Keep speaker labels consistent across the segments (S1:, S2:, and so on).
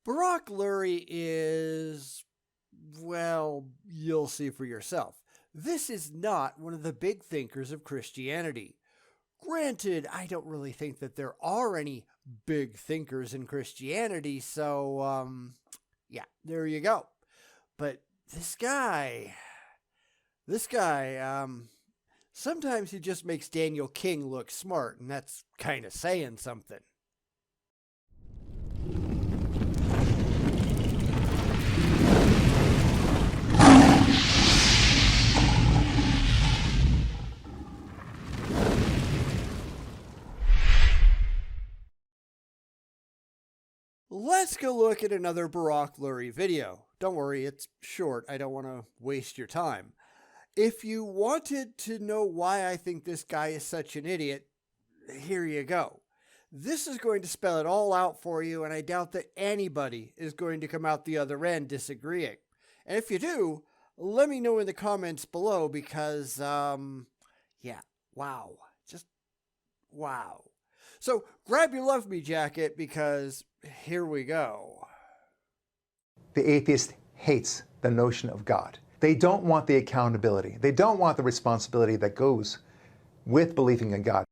S1: Barak Lurie is, well, you'll see for yourself. This is not one of the big thinkers of Christianity. Granted, I don't really think that there are any big thinkers in Christianity, so, yeah, there you go. But this guy, sometimes he just makes Daniel King look smart, and that's kind of saying something. Let's go look at another Barak Lurie video. Don't worry, it's short. I don't want to waste your time. If you wanted to know why I think this guy is such an idiot, here you go. This is going to spell it all out for you, and I doubt that anybody is going to come out the other end disagreeing. And if you do, let me know in the comments below because, yeah, wow. Just wow. So grab your Love Me jacket because here we go.
S2: The atheist hates the notion of God. They don't want the accountability. They don't want the responsibility that goes with believing in God.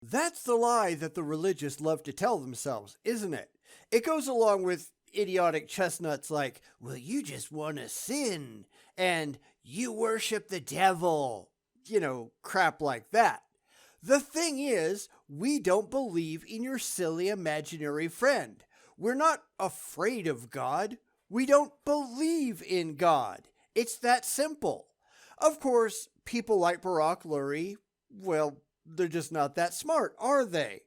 S1: That's the lie that the religious love to tell themselves, isn't it? It goes along with idiotic chestnuts like, well, you just want to sin, and you worship the devil. Crap like that. The thing is, we don't believe in your silly imaginary friend. We're not afraid of God. We don't believe in God. It's that simple. Of course, people like Barak Lurie, well, they're just not that smart, are they?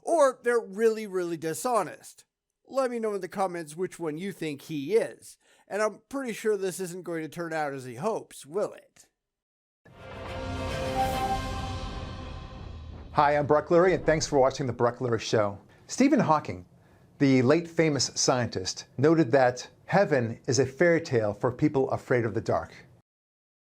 S1: Or they're really, really dishonest. Let me know in the comments which one you think he is. And I'm pretty sure this isn't going to turn out as he hopes, will it?
S2: Hi, I'm Barak Lurie, and thanks for watching The Barak Lurie Show. Stephen Hawking, the late famous scientist, noted that heaven is a fairy tale for people afraid of the dark.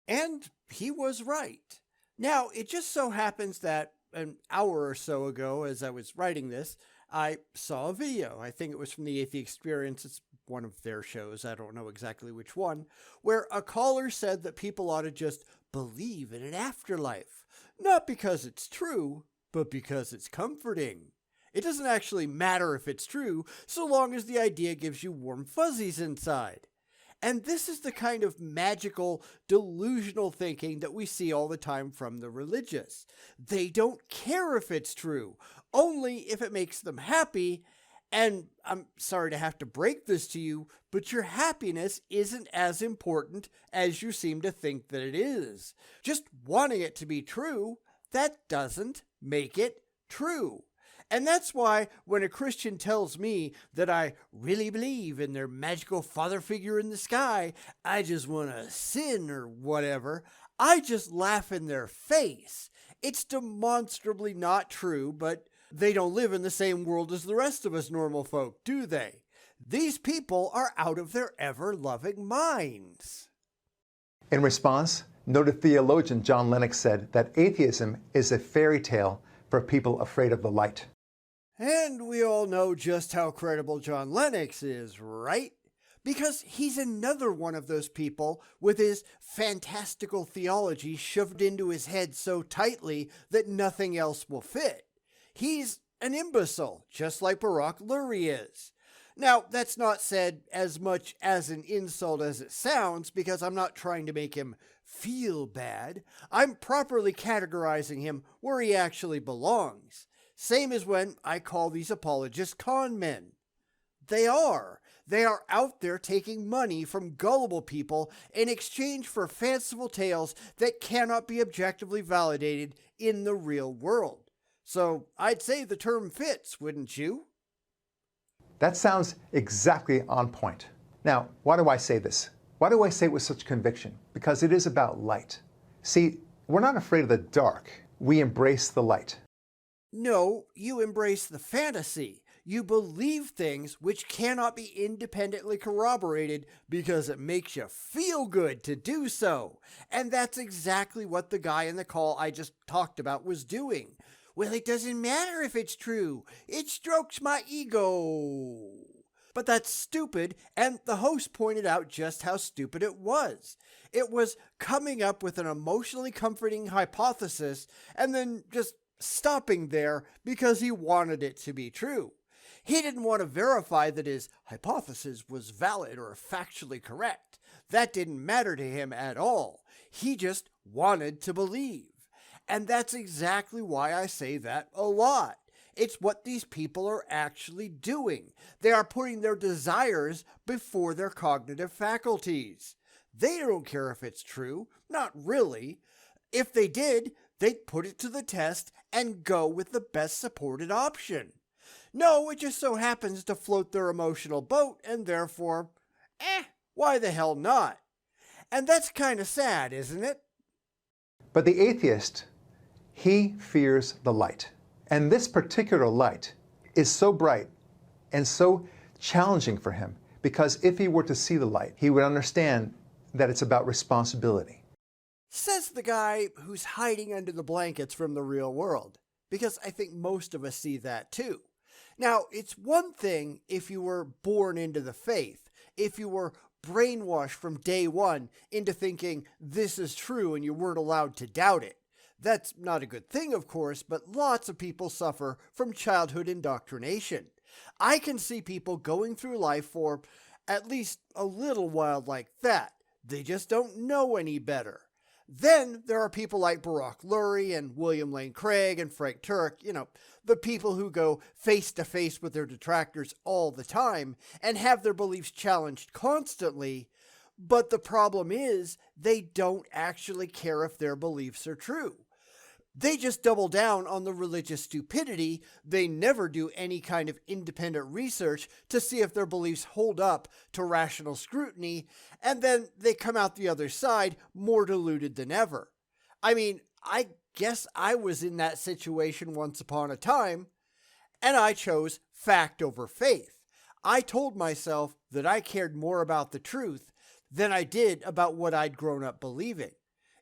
S1: And he was right. Now, it just so happens that an hour or so ago, as I was writing this, I saw a video. I think it was from the Atheist Experience. It's one of their shows. I don't know exactly which one, where a caller said that people ought to just believe in an afterlife. Not because it's true, but because it's comforting. It doesn't actually matter if it's true, so long as the idea gives you warm fuzzies inside. And this is the kind of magical, delusional thinking that we see all the time from the religious. They don't care if it's true, only if it makes them happy. And I'm sorry to have to break this to you, but your happiness isn't as important as you seem to think that it is. Just wanting it to be true, that doesn't make it true. And that's why when a Christian tells me that I really believe in their magical father figure in the sky, I just want to sin or whatever, I just laugh in their face. It's demonstrably not true, but they don't live in the same world as the rest of us normal folk, do they? These people are out of their ever-loving minds.
S2: In response, noted theologian John Lennox said that atheism is a fairy tale for people afraid of the light.
S1: And we all know just how credible John Lennox is, right? Because he's another one of those people with his fantastical theology shoved into his head so tightly that nothing else will fit. He's an imbecile, just like Barak Lurie is. Now, that's not said as much as an insult as it sounds, because I'm not trying to make him feel bad. I'm properly categorizing him where he actually belongs. Same as when I call these apologists con men. They are. They are out there taking money from gullible people in exchange for fanciful tales that cannot be objectively validated in the real world. So I'd say the term fits, wouldn't you?
S2: That sounds exactly on point. Now, why do I say this? Why do I say it with such conviction? Because it is about light. See, we're not afraid of the dark. We embrace the light.
S1: No, you embrace the fantasy. You believe things which cannot be independently corroborated because it makes you feel good to do so. And that's exactly what the guy in the call I just talked about was doing. Well, it doesn't matter if it's true. It strokes my ego. But that's stupid, and the host pointed out just how stupid it was. It was coming up with an emotionally comforting hypothesis and then just stopping there because he wanted it to be true. He didn't want to verify that his hypothesis was valid or factually correct. That didn't matter to him at all. He just wanted to believe. And that's exactly why I say that a lot. It's what these people are actually doing. They are putting their desires before their cognitive faculties. They don't care if it's true. Not really. If they did, they'd put it to the test and go with the best supported option. No, it just so happens to float their emotional boat, and therefore, why the hell not? And that's kind of sad, isn't it?
S2: But the atheist, he fears the light. And this particular light is so bright and so challenging for him, because if he were to see the light, he would understand that it's about responsibility.
S1: Says the guy who's hiding under the blankets from the real world, because I think most of us see that too. Now, it's one thing if you were born into the faith, if you were brainwashed from day one into thinking this is true and you weren't allowed to doubt it. That's not a good thing, of course, but lots of people suffer from childhood indoctrination. I can see people going through life for at least a little while like that. They just don't know any better. Then there are people like Barak Lurie and William Lane Craig and Frank Turek, the people who go face to face with their detractors all the time and have their beliefs challenged constantly. But the problem is they don't actually care if their beliefs are true. They just double down on the religious stupidity. They never do any kind of independent research to see if their beliefs hold up to rational scrutiny, and then they come out the other side more deluded than ever. I mean, I guess I was in that situation once upon a time, and I chose fact over faith. I told myself that I cared more about the truth than I did about what I'd grown up believing.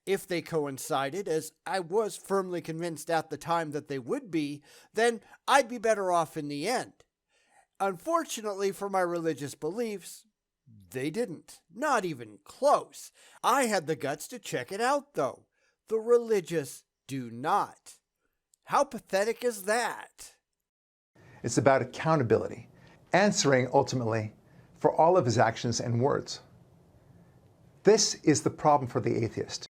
S1: If they coincided, as I was firmly convinced at the time that they would be, then I'd be better off in the end. Unfortunately for my religious beliefs, they didn't. Not even close. I had the guts to check it out, though. The religious do not. How pathetic is that?
S2: It's about accountability, answering ultimately for all of his actions and words. This is the problem for the atheist.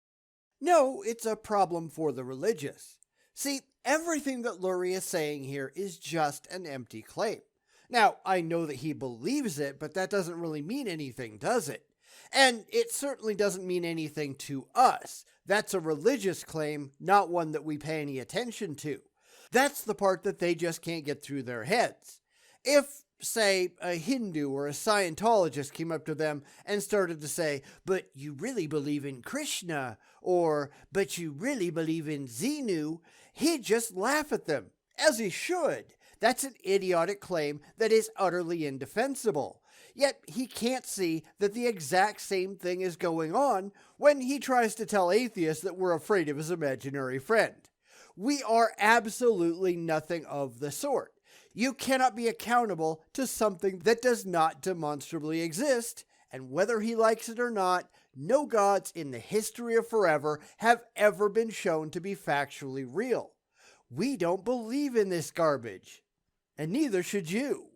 S1: No, it's a problem for the religious. See, everything that Lurie is saying here is just an empty claim. Now, I know that he believes it, but that doesn't really mean anything, does it? And it certainly doesn't mean anything to us. That's a religious claim, not one that we pay any attention to. That's the part that they just can't get through their heads. If, say, a Hindu or a Scientologist came up to them and started to say, "But you really believe in Krishna," or "But you really believe in Xenu," he'd just laugh at them, as he should. That's an idiotic claim that is utterly indefensible. Yet he can't see that the exact same thing is going on when he tries to tell atheists that we're afraid of his imaginary friend. We are absolutely nothing of the sort. You cannot be accountable to something that does not demonstrably exist, and whether he likes it or not, no gods in the history of forever have ever been shown to be factually real. We don't believe in this garbage, and neither should you.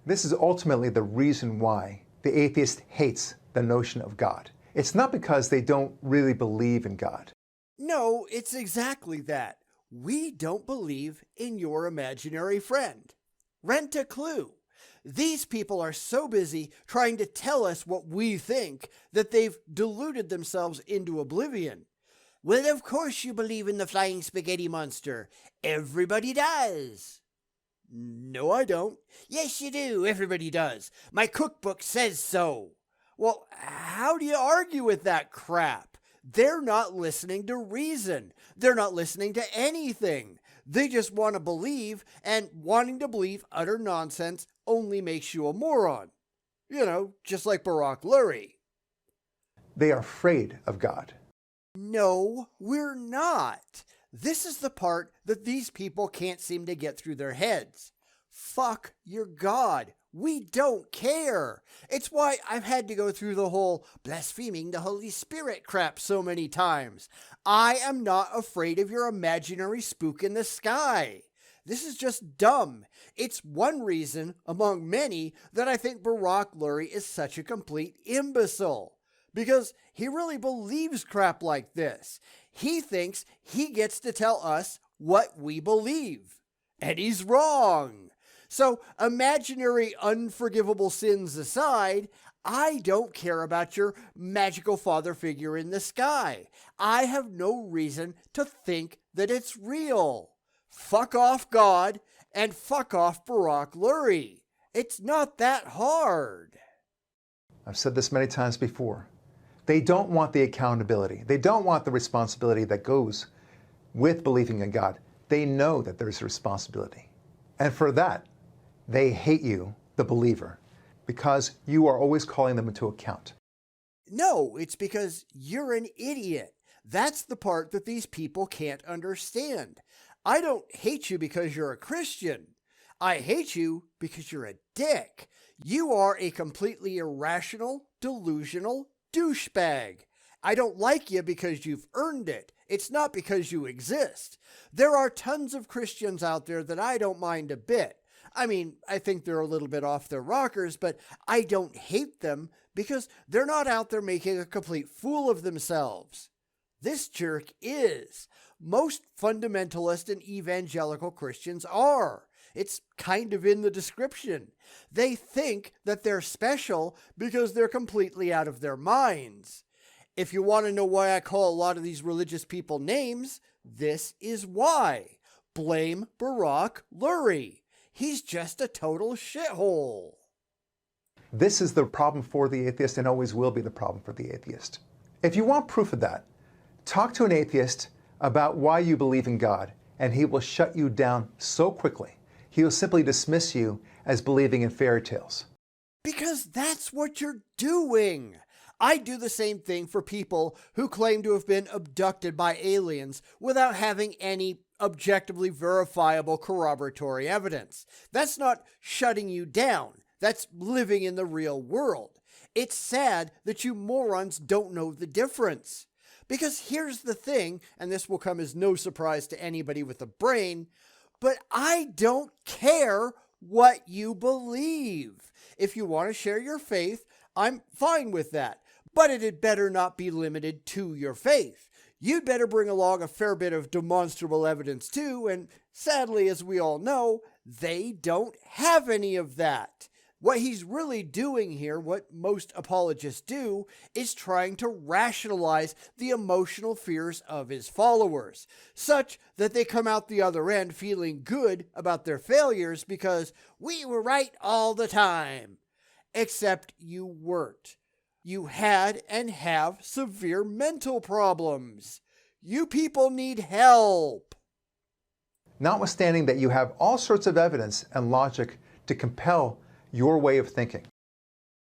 S2: This is ultimately the reason why the atheist hates the notion of God. It's not because they don't really believe in God.
S1: No, it's exactly that. We don't believe in your imaginary friend. Rent a clue. These people are so busy trying to tell us what we think that they've deluded themselves into oblivion. Well, of course you believe in the flying spaghetti monster. Everybody does. No, I don't. Yes, you do. Everybody does. My cookbook says so. Well, how do you argue with that crap? They're not listening to reason. They're not listening to anything. They just want to believe, and wanting to believe utter nonsense only makes you a moron. Just like Barak Lurie.
S2: They are afraid of God.
S1: No, we're not. This is the part that these people can't seem to get through their heads. Fuck your God. We don't care. It's why I've had to go through the whole blaspheming the Holy Spirit crap so many times. I am not afraid of your imaginary spook in the sky. This is just dumb. It's one reason, among many, that I think Barak Lurie is such a complete imbecile. Because he really believes crap like this. He thinks he gets to tell us what we believe. And he's wrong. So, imaginary unforgivable sins aside, I don't care about your magical father figure in the sky. I have no reason to think that it's real. Fuck off God and fuck off Barak Lurie. It's not that hard.
S2: I've said this many times before. They don't want the accountability. They don't want the responsibility that goes with believing in God. They know that there's a responsibility. And for that, they hate you, the believer, because you are always calling them into account.
S1: No, it's because you're an idiot. That's the part that these people can't understand. I don't hate you because you're a Christian. I hate you because you're a dick. You are a completely irrational, delusional douchebag. I don't like you because you've earned it. It's not because you exist. There are tons of Christians out there that I don't mind a bit. I mean, I think they're a little bit off their rockers, but I don't hate them because they're not out there making a complete fool of themselves. This jerk is. Most fundamentalist and evangelical Christians are. It's kind of in the description. They think that they're special because they're completely out of their minds. If you want to know why I call a lot of these religious people names, this is why. Blame Barak Lurie. He's just a total shithole.
S2: This is the problem for the atheist and always will be the problem for the atheist. If you want proof of that, talk to an atheist about why you believe in God, and he will shut you down so quickly. He will simply dismiss you as believing in fairy tales.
S1: Because that's what you're doing. I do the same thing for people who claim to have been abducted by aliens without having any objectively verifiable corroboratory evidence. That's not shutting you down. That's living in the real world. It's sad that you morons don't know the difference. Because here's the thing, and this will come as no surprise to anybody with a brain, but I don't care what you believe. If you want to share your faith, I'm fine with that. But it had better not be limited to your faith. You'd better bring along a fair bit of demonstrable evidence too, and sadly, as we all know, they don't have any of that. What he's really doing here, what most apologists do, is trying to rationalize the emotional fears of his followers, such that they come out the other end feeling good about their failures because we were right all the time. Except you weren't. You had and have severe mental problems. You people need help.
S2: Notwithstanding that you have all sorts of evidence and logic to compel your way of thinking.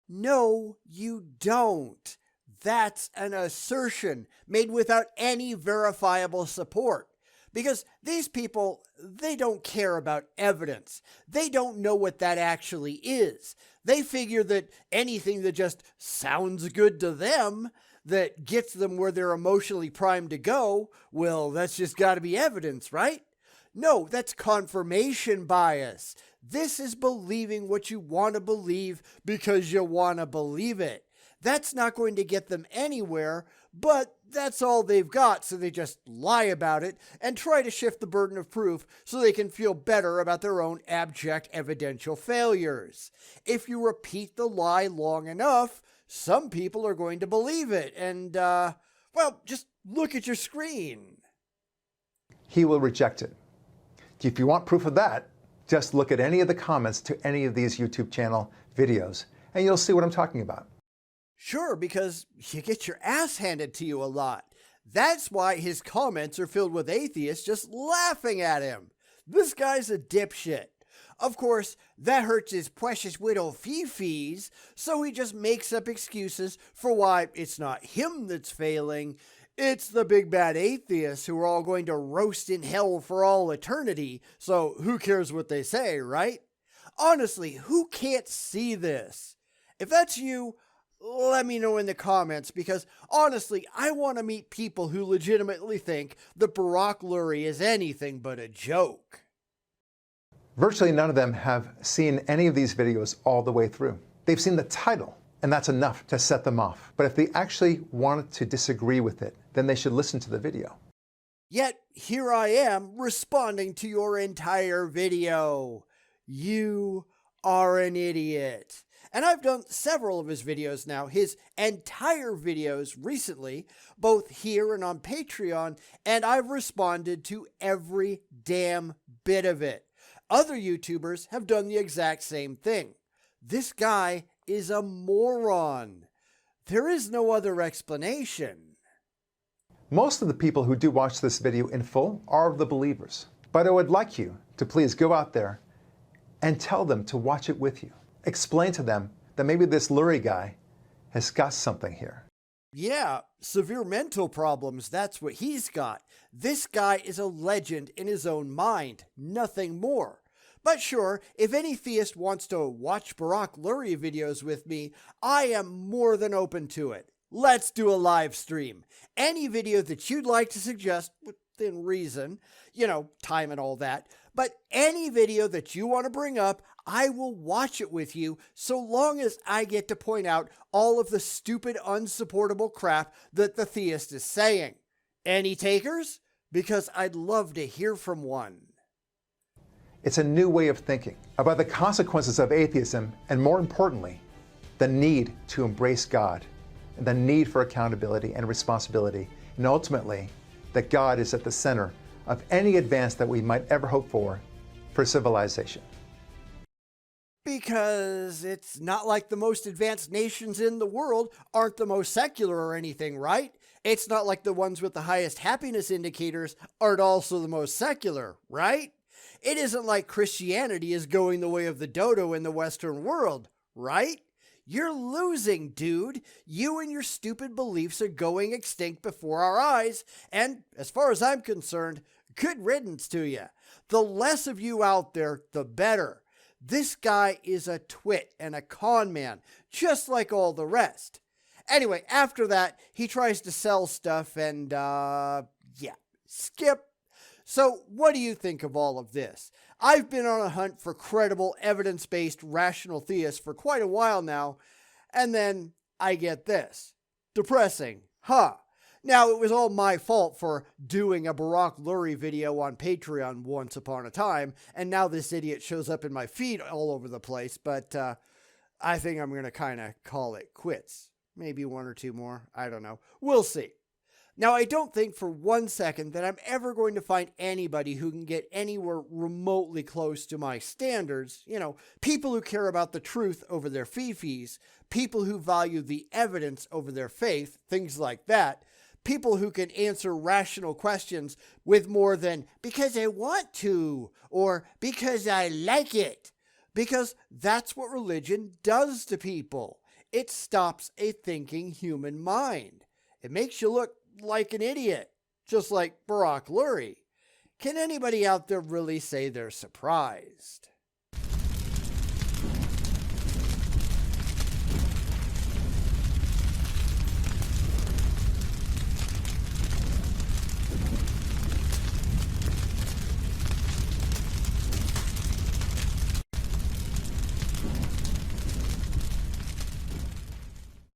S1: No, you don't. That's an assertion made without any verifiable support. Because these people, they don't care about evidence. They don't know what that actually is. They figure that anything that just sounds good to them, that gets them where they're emotionally primed to go, well, that's just got to be evidence, right? No, that's confirmation bias. This is believing what you want to believe because you want to believe it. That's not going to get them anywhere, but that's all they've got, so they just lie about it and try to shift the burden of proof so they can feel better about their own abject evidential failures. If you repeat the lie long enough, some people are going to believe it, and, well, just look at your screen.
S2: He will reject it. If you want proof of that, just look at any of the comments to any of these YouTube channel videos, and you'll see what I'm talking about.
S1: Sure, because you get your ass handed to you a lot. That's why his comments are filled with atheists just laughing at him. This guy's a dipshit. Of course, that hurts his precious widow Fifi's, so he just makes up excuses for why it's not him that's failing. It's the big bad atheists who are all going to roast in hell for all eternity, so who cares what they say, right? Honestly, who can't see this? If that's you, let me know in the comments, because honestly, I want to meet people who legitimately think that Barak Lurie is anything but a joke.
S2: Virtually none of them have seen any of these videos all the way through. They've seen the title, and that's enough to set them off. But if they actually wanted to disagree with it, then they should listen to the video.
S1: Yet, here I am responding to your entire video. You are an idiot. And I've done several of his videos now, his entire videos recently, both here and on Patreon, and I've responded to every damn bit of it. Other YouTubers have done the exact same thing. This guy is a moron. There is no other explanation.
S2: Most of the people who do watch this video in full are the believers. But I would like you to please go out there and tell them to watch it with you. Explain to them that maybe this Lurie guy has got something here.
S1: Yeah, severe mental problems, that's what he's got. This guy is a legend in his own mind, nothing more. But sure, if any theist wants to watch Barak Lurie videos with me, I am more than open to it. Let's do a live stream. Any video that you'd like to suggest, within reason, time and all that, but any video that you want to bring up, I will watch it with you, so long as I get to point out all of the stupid, unsupportable crap that the theist is saying. Any takers? Because I'd love to hear from one.
S2: It's a new way of thinking about the consequences of atheism, and more importantly, the need to embrace God, and the need for accountability and responsibility, and ultimately, that God is at the center of any advance that we might ever hope for civilization.
S1: Because it's not like the most advanced nations in the world aren't the most secular or anything, right? It's not like the ones with the highest happiness indicators aren't also the most secular, right? It isn't like Christianity is going the way of the dodo in the Western world, right? You're losing, dude. You and your stupid beliefs are going extinct before our eyes, and as far as I'm concerned, good riddance to you. The less of you out there, the better. This guy is a twit and a con man, just like all the rest. Anyway, after that, he tries to sell stuff and, skip. So, what do you think of all of this? I've been on a hunt for credible, evidence-based, rational theists for quite a while now, and then I get this. Depressing, huh? Now, it was all my fault for doing a Barak Lurie video on Patreon once upon a time, and now this idiot shows up in my feed all over the place, but I think I'm going to kind of call it quits. Maybe one or two more, I don't know. We'll see. Now, I don't think for 1 second that I'm ever going to find anybody who can get anywhere remotely close to my standards. People who care about the truth over their fee-fees, people who value the evidence over their faith, things like that. People who can answer rational questions with more than, because I want to, or because I like it. Because that's what religion does to people. It stops a thinking human mind. It makes you look like an idiot, just like Barak Lurie. Can anybody out there really say they're surprised?